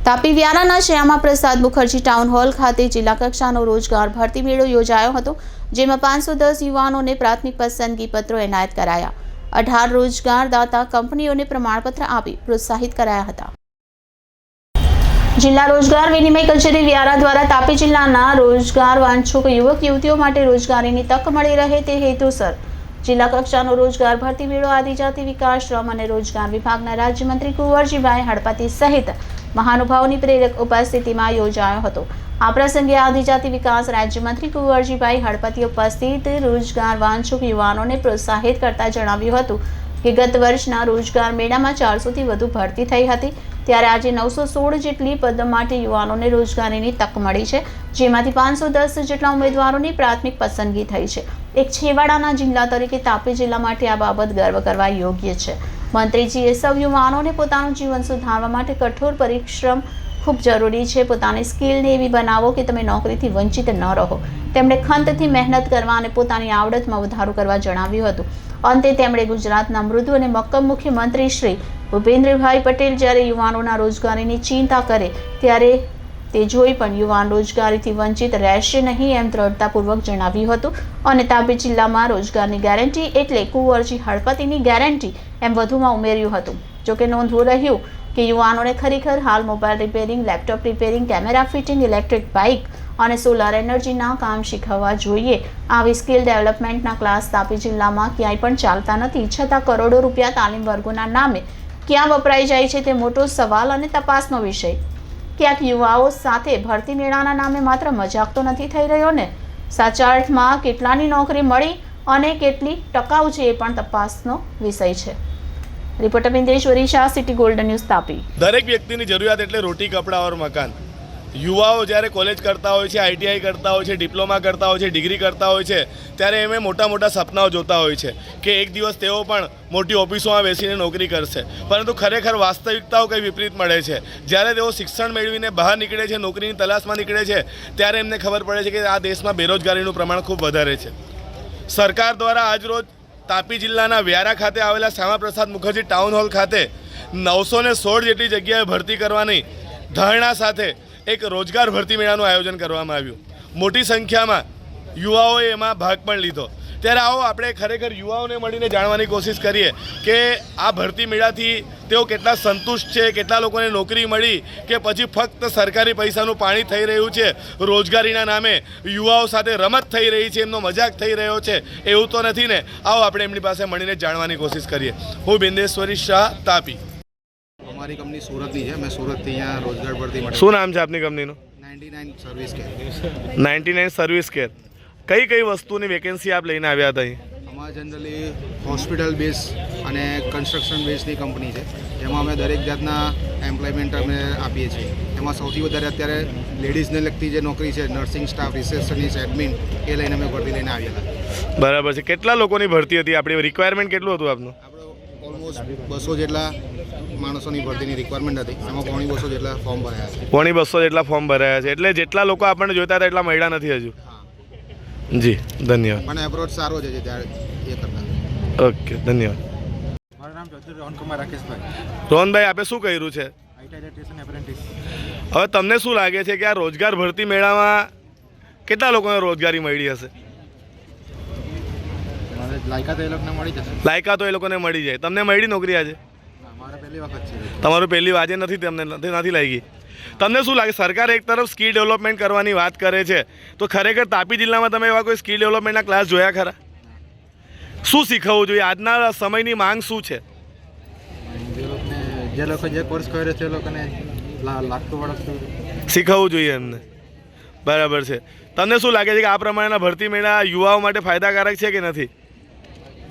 Tapi વ્યારાના Shyama Prasad Mukherjee town hall ખાતે જિલ્લા કક્ષાનો રોજગાર ભરતી મેળો યોજાયો હતો, જેમાં 510 યુવાનોને પ્રાથમિક પસંદગી પત્રો એનાયત કરાયા। 18 રોજગારદાતા કંપનીઓને પ્રમાણપત્ર આપી પ્રોત્સાહિત કરાયા હતા। જિલ્લા રોજગાર વિનિમય કચેરી વ્યારા દ્વારા તાપી જિલ્લાના રોજગાર વાંછુક યુવક યુવતીઓ માટે રોજગારીની તક મળી રહે તે હેતુસર જિલ્લા કક્ષાનો રોજગાર ભરતી મેળો આદિજાતિ વિકાસ શ્રમ અને રોજગાર વિભાગના રાજ્યમંત્રી કુંવરજીભાઈ હડપતિ સહિત મહાનુભાવોની પ્રેરક ઉપસ્થિતિમાં યોજાયો હતો। આ પ્રસંગે આદિજાતિ વિકાસ રાજ્યમંત્રી કુંવરજીભાઈ હડપતિ ઉપસ્થિત રોજગાર વાંછુક યુવાનોને પ્રોત્સાહિત કરતા જણાવ્યું હતું કે ગત વર્ષના રોજગાર મેળામાં 400થી વધુ ભરતી થઈ હતી, ત્યારે આજે 916 જેટલી પદ માટે યુવાનોને રોજગારીની તક મળી છે, જેમાંથી 510 જેટલા ઉમેદવારોની પ્રાથમિક પસંદગી થઈ છે। એક છેવાડાના જિલ્લા તરીકે તાપી જિલ્લા માટે આ બાબત ગર્વ કરવા યોગ્ય છે। મંત્રીજીએ સૌ યુવાનોને પોતાનું જીવન સુધારવા માટે કઠોર પરિશ્રમ ખૂબ જરૂરી છે। પોતાની સ્કિલને એવી બનાવો કે તમે નોકરીથી વંચિત ન રહો। તેમણે ખંતથી મહેનત કરવા અને પોતાની આવડતમાં વધારો કરવા જણાવ્યું હતું। અંતે તેમણે ગુજરાતના મૃદુ અને મક્કમ મુખ્યમંત્રી શ્રી ભૂપેન્દ્રભાઈ પટેલ જ્યારે યુવાનોના રોજગારીની ચિંતા કરે ત્યારે તે જોઈ પણ યુવાન રોજગારીથી વંચિત રહેશે નહીં એમ દ્રઢતાપૂર્વક જણાવ્યું હતું અને તાપી જિલ્લામાં રોજગારની ગેરંટી એટલે કુંવરજી હળપતિની ગેરંટી એમ વધુમાં ઉમેર્યું હતું। જોકે નોંધવું રહ્યું કે યુવાનોને ખરેખર હાલ mobile repairing, laptop repairing, camera fitting, electric bike અને સોલાર એનર્જીના કામ શીખવવા જોઈએ। આવી સ્કિલ ડેવલપમેન્ટના ક્લાસ તાપી જિલ્લામાં ક્યાંય પણ ચાલતા નથી, છતાં કરોડો રૂપિયા તાલીમ વર્ગોના નામે ક્યાં વપરાઈ જાય છે તે મોટો સવાલ અને તપાસનો વિષય। ક્યાંક યુવાઓ સાથે ભરતી મેળાના નામે માત્ર મજાક તો નથી થઈ રહ્યો ને? સાચા અર્થમાં કેટલાની નોકરી મળી અને કેટલી ટકાઉ છે એ પણ તપાસનો વિષય છે। Reporter Bindeshwari Shah, city golden news, Tapi. દરેક વ્યક્તિની જરૂરિયાત એટલે રોટી, કપડાં और મકાન। યુવાઓ જ્યારે કોલેજ કરતા હોય છે, આઈટીઆઈ કરતા હોય છે, ડિપ્લોમા કરતા હોય છે, ડિગ્રી કરતા હોય છે, ત્યારે એમણે મોટા મોટા સપનાઓ જોતા હોય છે કે એક દિવસ તેઓ પણ મોટી ઓફિસોમાં બેસીને નોકરી કરશે, પરંતુ ખરેખર વાસ્તવિકતાઓ કંઈ વિપરીત મળે છે। જ્યારે તેઓ શિક્ષણ મેળવીને બહાર નીકળે છે, નોકરીની તલાશમાં નીકળે છે, ત્યારે એમને ખબર પડે છે કે આ દેશમાં બેરોજગારીનું પ્રમાણ ખૂબ વધારે છે। સરકાર દ્વારા આજરોજ તાપી જિલ્લાના વ્યારા ખાતે આવેલા શ્યામા પ્રસાદ મુખર્જી ટાઉન હોલ ખાતે 916 જેટલી જગ્યાએ ભરતી કરવાની ધારણા સાથે એક રોજગાર ભરતી મેળાનું આયોજન કરવામાં આવ્યું। મોટી સંખ્યામાં યુવાઓએ એમાં ભાગ પણ લીધો। ત્યારે આવો આપણે ખરેખર યુવાઓને મળીને જાણવાની કોશિશ કરીએ કે આ ભરતી મેળાથી તેઓ કેટલા સંતુષ્ટ છે, કેટલા લોકોને નોકરી મળી કે પછી ફક્ત સરકારી પૈસાનું પાણી થઈ રહ્યું છે, રોજગારીના નામે યુવાઓ સાથે રમત થઈ રહી છે, એમનો મજાક થઈ રહ્યો છે, એવું તો નથી ને? આવો આપણે એમની પાસે મળીને જાણવાની કોશિશ કરીએ। હું બિંદેશ્વરી શાહ, તાપી। हमारी कंपनी सूरत की है। मैं सूरत थी, यहाँ रोजगार भर्ती में। શું નામ છે આપની કંપનીનું? 99 સર્વિસ કેર। 99 service care. કઈ કઈ વસ્તુની વેકેન્સી આપ લઈને આવ્યા હતા અહીં? અમારે જનરલી હોસ્પિટલ બેઝ અને કન્સ્ટ્રક્શન બેઝની કંપની છે, જેમાં અમે દરેક જાતના એમ્પ્લોયમેન્ટ અમે આપીએ છીએ। એમાં સૌથી વધારે અત્યારે લેડીઝને લગતી જે નોકરી છે, નર્સિંગ સ્ટાફ, રિસેપ્શનિસ્ટ, એડમિન, એ લઈને અમે ભરતી લઈને આવ્યા હતા। બરાબર છે। કેટલા લોકોની ભરતી હતી આપણી? રિક્વાયરમેન્ટ કેટલું હતું આપનું? આપણે ઓલમોસ્ટ 200 જેટલા માણસોની ભરતીની રિક્વાયરમેન્ટ હતી, એમાં 250 જેટલા ફોર્મ ભરાયા છે। 250 જેટલા ફોર્મ ભરાયા છે, એટલે જેટલા લોકો આપણને જોઈતા હતા એટલા મળ્યા નથી હજુ? જી, ધન્યવાદ। પણ એપ્રોચ સારો છે ત્યારે એ કરતા। ઓકે, ધન્યવાદ। મારું નામ ચૌધરી રોહનકુમાર રાકેશભાઈ। રોહનભાઈ, આપે શું કર્યું છે? IT electrician apprentice. હવે તમને શું લાગે છે કે આ રોજગાર ભરતી મેળામાં કેટલા લોકોને રોજગારી મળી હશે? મારે લાયકાત એ લોકોને મળી જશે। લાયકાત તો એ લોકોને મળી જાય। તમને મળી નોકરી આજે? મારે પહેલી વખત છે। તમારું પહેલી આજે નથી, તમને નથી લાગી? તમને શું લાગે? સરકાર એક તરફ સ્કિલ ડેવલપમેન્ટ કરવાની વાત કરે છે, તો ખરેખર તાપી જિલ્લામાં તમે એવા કોઈ સ્કિલ ડેવલપમેન્ટના ક્લાસ જોયા ખરા? શું શીખવવું જોઈએ? આજના સમયની માંગ શું છે? જે લોકો જે કોર્સ કરે છે એ લોકોને લાગતું વળગતું શીખવવું જોઈએ એમને। બરાબર છે। તમને શું લાગે છે કે આ પ્રમાણેના ભરતી મેળા યુવાઓ માટે ફાયદાકારક છે કે નથી?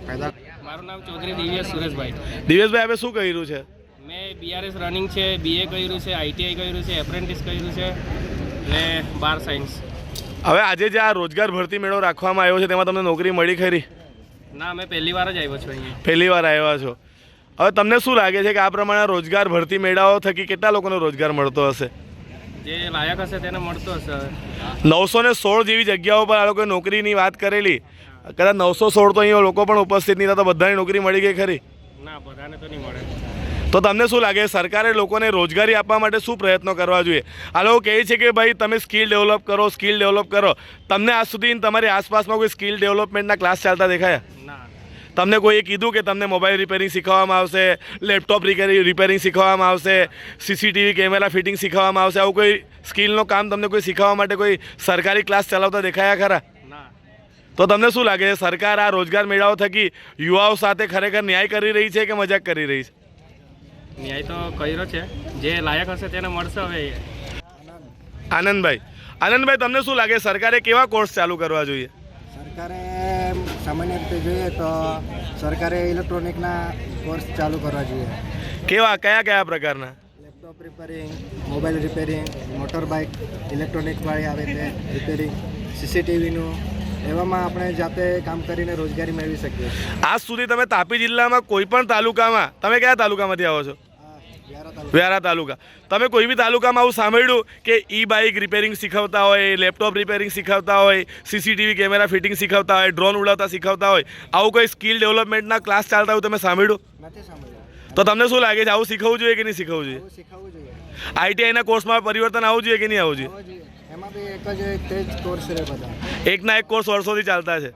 ફાયદા। મારું નામ ચૌધરી દિવ્યેશ સુરેશભાઈ। દિવેશભાઈ, આપણે શું કર્યું છે? મેં બીઆરએસ રનિંગ છે, બીએ કર્યું છે, આઈટીઆઈ કર્યું છે, એપ્રેન્ટિસ કર્યું છે ને 12 સાયન્સ। હવે આજે જે આ રોજગાર ભરતી મેળો રાખવામાં આવ્યો છે તેમાં તમને નોકરી મળી ખરી? ના, મેં પહેલી વાર જ આવ્યો છું અહીંયા। પહેલી વાર આવ્યા છો। હવે તમને શું લાગે છે કે આ પ્રમાણે રોજગાર ભરતી મેળાઓ થકી કેટલા લોકોને રોજગાર મળતો હશે? જે લાયક હશે તેને મળતો હશે। 916 જેવી જગ્યાઓ પર આ લોકોએ નોકરીની વાત કરેલી, કદાચ 916 તો અહીંયા લોકો પણ ઉપસ્થિત નહીં હતા, તો બધાની નોકરી મળી ગઈ ખરી? ના, બધાને તો નહીં મળે। તો તમને શું લાગે સરકારે લોકોને રોજગારી આપવા માટે શું પ્રયત્નો કરવા જોઈએ? આ લોકો કહે છે કે ભાઈ તમે સ્કિલ ડેવલપ કરો. તમને આજ સુધી તમારી આસપાસમાં કોઈ સ્કિલ ડેવલપમેન્ટના ક્લાસ ચાલતા દેખાયા? ના. તમને કોઈએ કીધું કે તમને મોબાઈલ રિપેરિંગ શીખવવામાં આવશે, લેપટોપ રિપેરિંગ શીખવવામાં આવશે, સીસીટીવી કેમેરા ફિટિંગ શીખવવામાં આવશે? આવું કોઈ સ્કિલનો કામ તમને કોઈ શીખવવા માટે કોઈ સરકારી ક્લાસ ચલાવતા દેખાયા ખરા? ના. તો તમને શું લાગે છે સરકાર આ રોજગાર મેળાઓ થકી યુવાઓ સાથે ખરેખર ન્યાય કરી રહી છે કે મજાક કરી રહી છે? ન્યાય તો કર્યો છે, જે લાયક હશે તેને મળશે. હવે આનંદભાઈ તમને શું લાગે સરકારે કેવા કોર્સ ચાલુ કરવા જોઈએ? સરકારે સામાન્ય રીતે જોઈએ તો સરકારે ઇલેક્ટ્રોનિકના કોર્સ ચાલુ કરવા જોઈએ. કયા પ્રકારના? Laptop repairing, mobile repairing, motor bike ઇલેક્ટ્રોનિકવાળી આવે તે રિપેરિંગ, સીસીટીવીનું, એવામાં આપણે જાતે કામ કરીને રોજગારી મેળવી શકીએ. આજ સુધી તમે તાપી જિલ્લામાં કોઈ પણ તાલુકામાં, તમે કયા તાલુકામાંથી આવો છો? વ્યારા તાલુકા. તમે કોઈ બી તાલુકામાં આવું સાંભળ્યું કે ઈ બાઇક રિપેરિંગ શીખવતા હોય, લેપટોપ રિપેરિંગ શીખવતા હોય, સીસીટીવી કેમેરા ફિટિંગ શીખવતા હોય, ડ્રોન ઉડાવતા શીખવતા હોય, આવું કોઈ સ્કિલ ડેવલપમેન્ટના ક્લાસ ચાલતા હોય તમે સાંભળ્યું? નથી સાંભળ્યું. તો તમને શું લાગે છે આવું શીખવવું જોઈએ કે નહીં શીખવવું જોઈએ? શીખવવું જોઈએ. આઈટીઆઈના કોર્સમાં પરિવર્તન આવવું જોઈએ કે નહીં આવવું જોઈએ? એમાં બી એક જ તે જ કોર્સ રહે બધા. એકના એક કોર્સ વર્ષોથી ચાલતા છે.